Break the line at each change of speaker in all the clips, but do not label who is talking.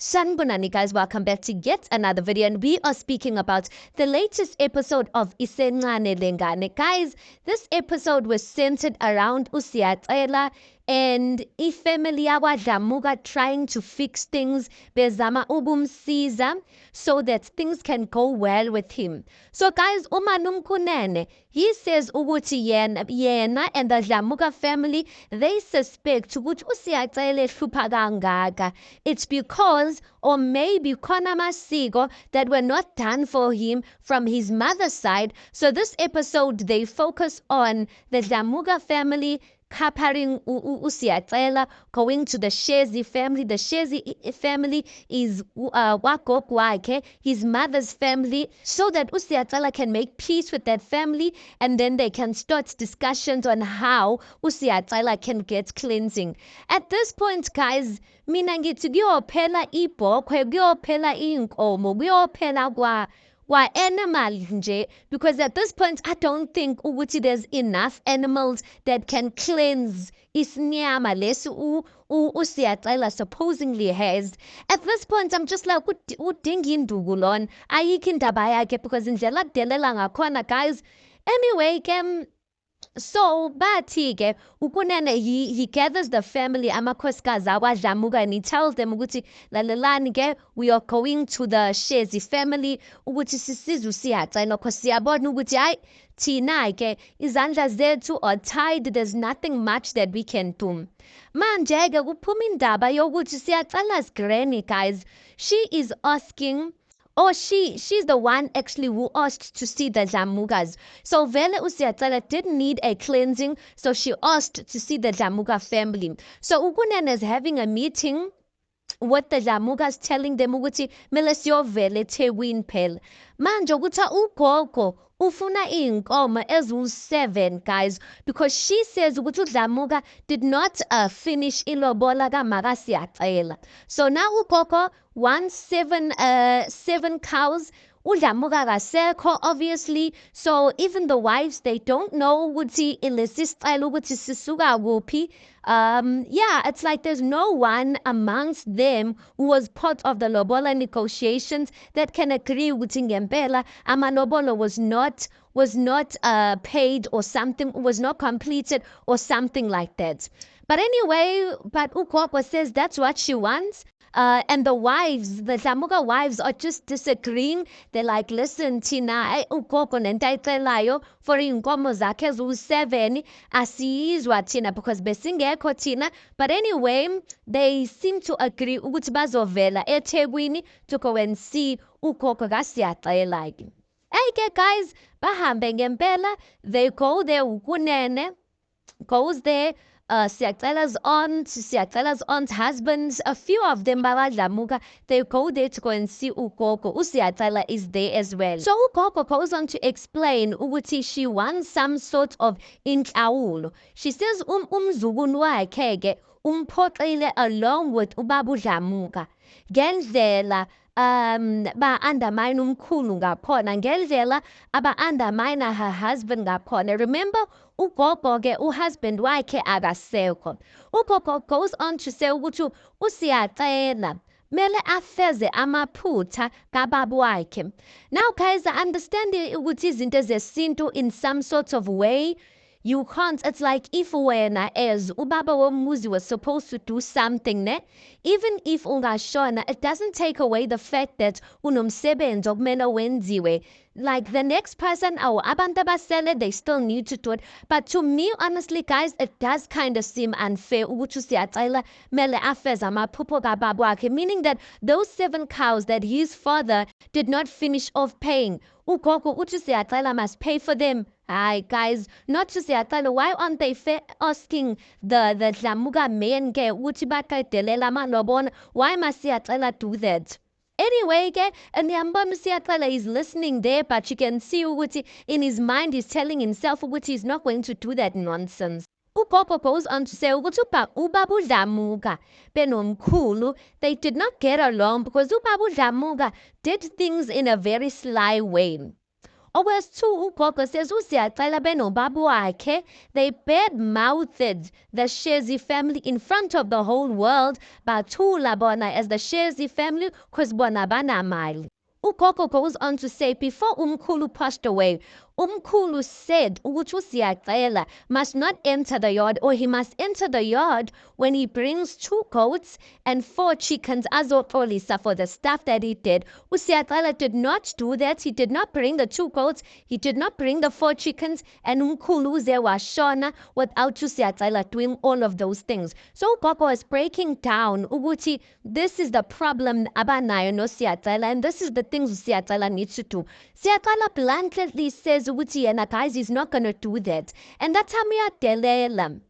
Sanbonani guys, welcome back to yet another video, and we are speaking about the latest episode of Isencane Lengane. Guys, this episode was centered around Usiyacela and ifamily yaKwaDlamuka trying to fix things bezama ukumsiza so that things can go well with him. So guys, uMaNomkhunene, he says ukuthi yena and the Dlamuka family, they suspect ukuthi Usiyacela ehlupha kangaka. It's because or maybe khona amasiko that were not done for him from his mother's side. So this episode, they focus on the Dlamuka family capturing Usiyacela, going to the Shezi family. The Shezi family is wagogo, his mother's family, so that Usiyacela can make peace with that family, and then they can start discussions on how Usiyacela can get cleansing. At this point, guys, mina ngithi kuyophela ibhokhwe, kuyophela inkomo, kuyophela animal nje, because at this point I don't think ukuthi there's enough animals that can cleanse isinyama lesi Usiyacela supposedly has. At this point I'm just like udinga induku lona, ayikho indaba yakhe, because indlela adelela ngakhona guys. Anyway, so bathi-ke ukunene he gathers the family amakhosikazi aKwaDlamuka, and he tells them ukuthi lalelani-ke, we are going to the Shezi family ukuthi sisize Usiyacela because siyabona ukuthi hayi thina-ke izandla zethu are tied, there's nothing much that we can do. Manje-ke kuphuma indaba yokuthi Usiyacela's granny, guys, she is asking, or she's the one actually who asked to see the Dlamukas. So vele Usiyacela didn't need a cleansing, so she asked to see the Dlamuka family. So ukunene is having a meeting with the Dlamukas, telling them ukuthi mele siyovela eThekwini phela. Manje ukuthi ugogo ufuna iy'nkomo eziwu-7, guys, because she says ukuthi uDlamuka did not finish ilobola kaMakaSiyacela. So now ugogo wants seven cows. uDlamuka kasekho, obviously, so even the wives, they don't know ukuthi ilesisicelo ukuthi sisuka kuphi. Yeah, it's like there's no one amongst them who was part of the lobola negotiations that can agree ukuthi ngempela amalobolo was not paid, or something was not completed, or something like that. But anyway, but ugogo says that's what she wants. And the wives, the Dlamuka wives, are just disagreeing. They're like, listen, Tina, ugogo nento ayicelayo for iy'nkomo zakhe eziwu-7 asiyizwa Tina, because besingekho Tina. But anyway, they seem to agree ukuthi bazovela eThekwini to go and see ugogo kaSiyacela. Hey, guys, bahambe ngempela. They go there, ukunene goes there. Siyacela's aunt, husbands, a few of them baKwaDlamuka, they go there to go and see ugogo. Usiyacela is there as well. So ugogo goes on to explain ukuthi she wants some sort of inhlawulo. She says umzukulu wakhe-ke umphoxile along with ubaba uDlamuka ngendlela ba-undermine umkhulu ngakhona, ngendlela aba-undermine her husband ngakhona. Remember, ugogo-ke uhusband wakhe akasekho. Ugogo goes on to say ukuthi Usiyacela mele afeze amaphutha kababa wakhe. Now guys, I understand ukuthi izinto zesintu in some sort of way. You can't, it's like if wena as ubaba womuzi was supposed to do something, ne? Even if ungashona, it doesn't take away the fact that unomsebenzi okumele wenziwe. Like the next person, or abantu abasele, they still need to do it. But to me, honestly, guys, it does kind of seem unfair ukuthi Usiyacela mele afeze amaphupho kababa wakhe, meaning that those 7 cows that his father did not finish off paying, ugogo uthi Usiyacela must pay for them. Hi guys, not to Usiyacela, why aren't they asking the Dlamuka men ukuthi baqedelela amalobolo? Why must Usiyacela do that? Anyway, and Usiyacela is listening there, but you can see ukuthi in his mind he's telling himself ukuthi he's not going to do that nonsense. Ugogo goes on to say ukuthi ubaba uDlamuka benomkhulu, they did not get along because ubaba uDlamuka did things in a very sly way. Okwes 2, ugogo says uSiyacela benobabu wakhe, they bad-mouthed the Shezi family in front of the whole world, bathula bona as the Shezi family, cause bona banamali. Ugogo goes on to say, before Umkhulu passed away, Umkhulu said ukuthi uSiyacela must not enter the yard, or he must enter the yard when he brings 2 goats and 4 chickens azoxolisa for the stuff that he did. uSiyacela did not do that. He did not bring the 2 goats. He did not bring the 4 chickens, and Umkhulu uze washona without uSiyacela doing all of those things. So ugogo is breaking down ukuthi this is the problem abanayo noSiyacela, and this is the things uSiyacela needs to do. Siyacela bluntly says ukuthi yena guys is not gonna do that, and that's how miyadelela.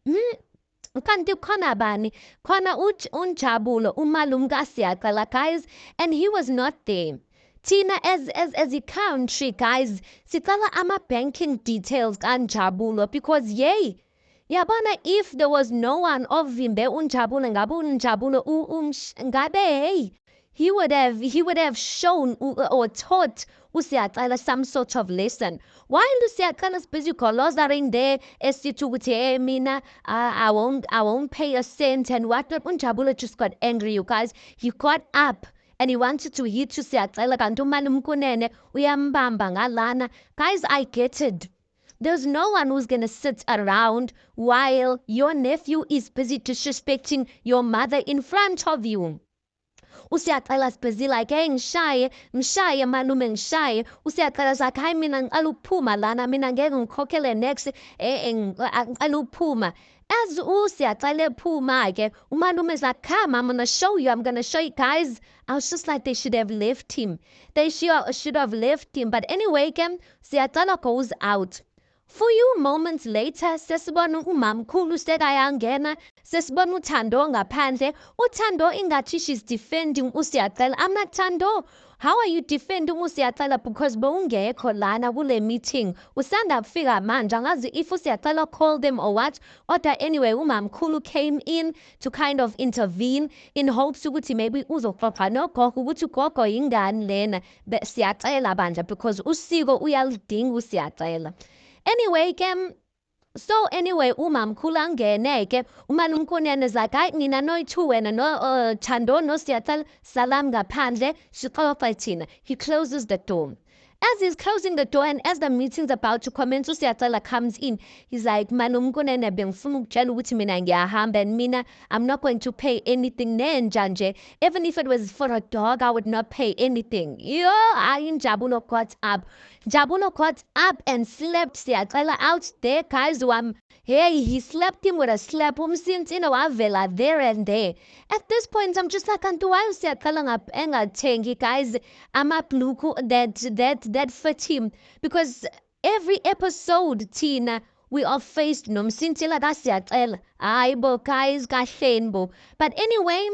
Kanti khona bani khona unjabulo umalume kaSiyacela guys, and he was not there. Tina as a country guys sicela ama-banking details kanjabulo, because yay yabona, if there was no one ovimbe unjabulo ngabe unjabulo ngabe hey he would have shown or taught uSiyacela some sort of lesson. While uSiyacela is busy golozering there, esithi ukuthi hey mina I won't pay a cent and whatnot, unjabulo just got angry, you guys. He got up and he wanted to hit uSiyacela kanti umalume Kunene uyambamba ngalana. Guys, I get it. There's no one who's gonna sit around while your nephew is busy disrespecting your mother in front of you. uSiyacela's busy like hey ngishaye malume ngishaye. uSiyacela's like hayi mina ngicela ukuphuma lana, mina ngeke ngikhokhele next ngicela ukuphuma. As uSiyacela ephuma-ke umalume is like come, I'm gonna show you guys. I was just like they should have left him. They should have left him. But anyway Siyacela goes out. Few moments later, sesibona umamkhulu sekayangena, sesibona uThando ngaphandle. uThando ingathi she's defending uSiyacela. I'm like, Thando, how are you defending uSiyacela? Because bowungekho lana kule meeting. Usanda kufika manje, angazi if uSiyacela called them or what. Kodwa anyway, umamkhulu came in to kind of intervene in hopes ukuthi maybe uzoxoxa nogogo ukuthi ugogo yingani lena Siyacela banje, because usiko uyalidinga uSiyacela. Anyway umamkhulu angene umalume Kunene is like hayi nina noyi-2 wena no Thando noSiyacela salam ngaphandle sixoxe thina. He closes the door. As he's closing the door and as the meeting's about to commence, uSiyacela comes in. He's like, malume Kunene bengifuna ukutshela ukuthi mina ngiyahamba, and mina I'm not going to pay anything nenjanje. Even if it was for a dog, I would not pay anything. Jabulo got up. Jabulo got up and slapped Siyacela out there, guys. Hey, he slapped him with a slap. Wavela there and there. At this point, I'm just like, antu why uSiyacela engathengi guys amabhluku that fit him, because every episode Tina we are faced nomsintila kaSiyacela. Hayibo guys, kahleni bo. But anyway,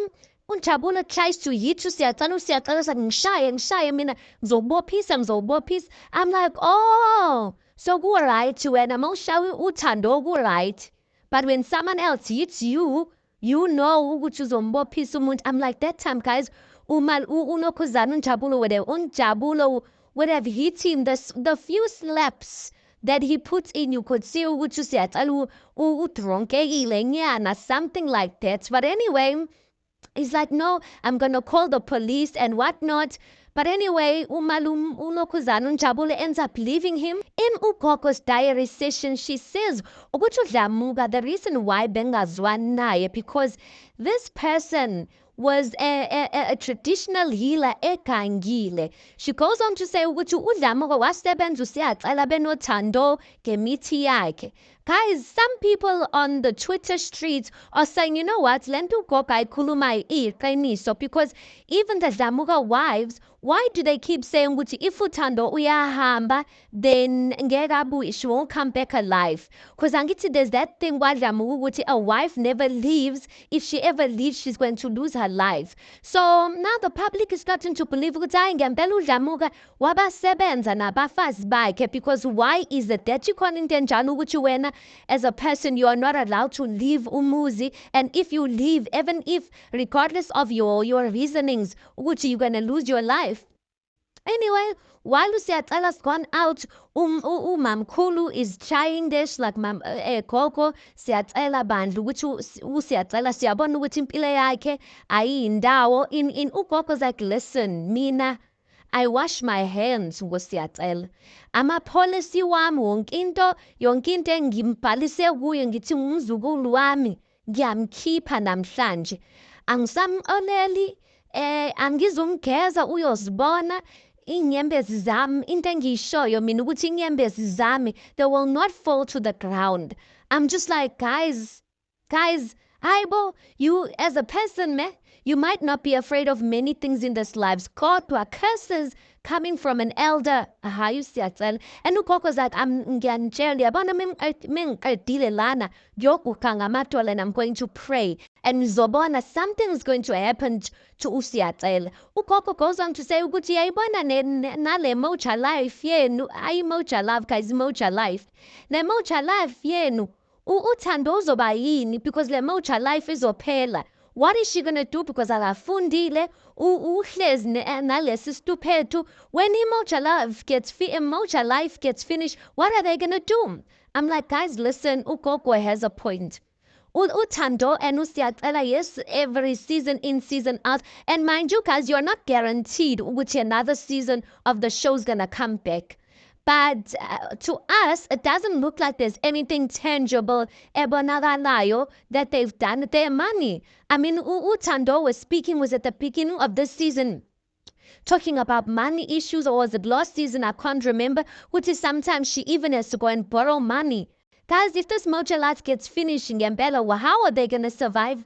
unjabulo tries to hit uSiyacela like ngishaye mina ngizobophisa. I'm like, oh, so ku-right wena mawushawe uThando ku-right, but when someone else hits you, you know ukuthi uzombophisa umuntu. I'm like, that time guys unokhuzana unjabulo would have hit him. The few slaps that he put in, you could see ukuthi uSiyacela udronkekile nyana, something like that. But anyway, he's like, no, I'm gonna call the police and whatnot. But anyway, umalume unokhuzana unjabulo ends up leaving him. In ugogo's diary session, she says ukuthi uDlamuka, the reason why bengazwani naye, because this person was a traditional healer egangile. She goes on to say ukuthi uDlamuka wasebenza uSiyacela benothando ngemithi yakhe. Guys, some people on the Twitter streets are saying, you know what, lento ugogo ayikhuluma iqiniso, because even the Dlamuka wives, why do they keep saying ukuthi if uThando uyahamba, then ngeke abuye, she won't come back alive? Because angithi there's that thing kwaDlamuka ukuthi a wife never leaves. If she ever leaves, she's going to lose her life. So now the public is starting to believe ukuthi hayi ngempela uDlamuka wabasebenza nabafazi bakhe, because why is it that you khona into enjalo ukuthi wena as a person you are not allowed to leave umuzi, and if you leave, even if regardless of your reasonings ukuthi you're going to lose your life, Anyway, while uSiyacela's gone out, umamkhulu is trying this like gogo siyacela bandla ukuthi uSiyacela siyabona ukuthi impilo yakhe ayindawo in ugogo's like, listen, mina I wash my hands ngosiyacela. Ama-policy wami yonke into engimbhalise kuyo ngithi ngumzukulu wami ngiyamkhipha namhlanje. Angisamxoleli, angizumgeza uyozibona inyembezi zami, into engiyishoyo mina ukuthi inyembezi zami, they will not fall to the ground. I'm just like, guys, Aibo, you as a person, you might not be afraid of many things in this lives. Kodwa curses coming from an elder. Hayi siyacela. And ugogo's like, ngiyanitshela yabona mengiqedile lana ngiyogukha ngamadolo and I'm going to pray. And zobona, something's going to happen to uSiyacela. Ugogo goes on to say ukuthi yayibona nale mocha life yenu, ayi mocha love guys, mocha life. Ne mocha life yenu uthando uzoba yini because le mocha life izophela. What is she gonna do? Because akafundile uhlezi nalesi stuphethu. When mocha life gets finished, what are they gonna do? I'm like, guys, listen, ugogo has a point. Uthando and uSiyacela, yes, every season in, season out. And mind you, guys, you're not guaranteed which another season of the show's gonna come back. But to us, it doesn't look like there's anything tangible that they've done with their money. I mean, Uthando was at the beginning of this season talking about money issues, or was it last season? I can't remember. Which is sometimes she even has to go and borrow money. Guys, if this Mocha Life gets finished in Gambella, well, how are they going to survive?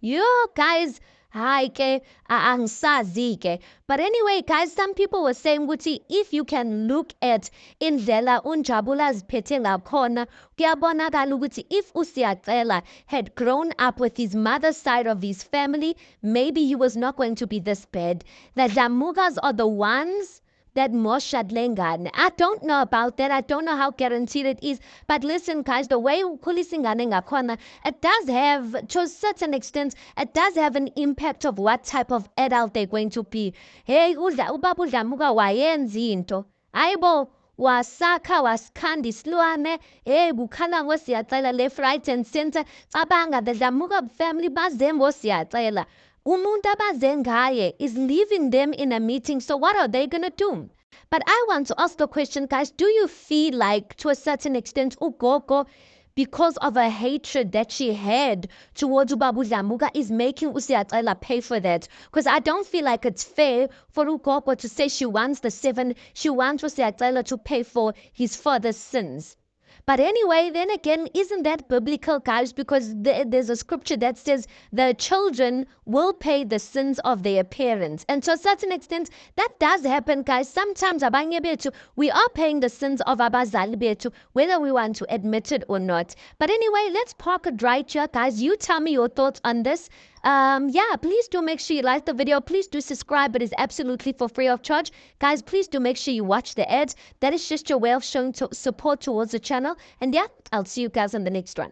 You guys, hi ke, angisazi ke. But anyway, guys, some people were saying ukuthi if you can look at indlela uNjabula aziphethe ngakhona, kuyabonakala ukuthi if uSiyacela had grown up with his mother's side of his family, maybe he was not going to be this bad. The Dlamukas are the ones that moshad lengane. I don't know about that. I don't know how guaranteed it is. But listen, guys, the way ukulisingane ngakhona, it does have, to a certain extent, it does have an impact of what type of adult they're going to be. Hey, ubaba uDlamuka wayenza into. Ayibo, wasakha wasikhanda isilwane. Hey, kukhala ngosiyacela left, right, and center. Cabanga, the Dlamuka family baze ngosiyacela. Umuntu abaze ngaye is leaving them in a meeting. So what are they going to do? But I want to ask the question, guys, do you feel like to a certain extent ugogo, because of a hatred that she had towards Ubaba Dlamuka, is making uSiyacela pay for that? Because I don't feel like it's fair for ugogo to say she wants uSiyacela to pay for his father's sins. But anyway, then again, isn't that biblical, guys? Because there's a scripture that says the children will pay the sins of their parents. And to a certain extent, that does happen, guys. Sometimes we are paying the sins of abazali bethu, whether we want to admit it or not. But anyway, let's park it right here, guys. You tell me your thoughts on this. Yeah, please do make sure you like the video. Please do subscribe. It is absolutely for free of charge. Guys, please do make sure you watch the ads. That is just your way of showing support towards the channel. And yeah, I'll see you guys in the next one.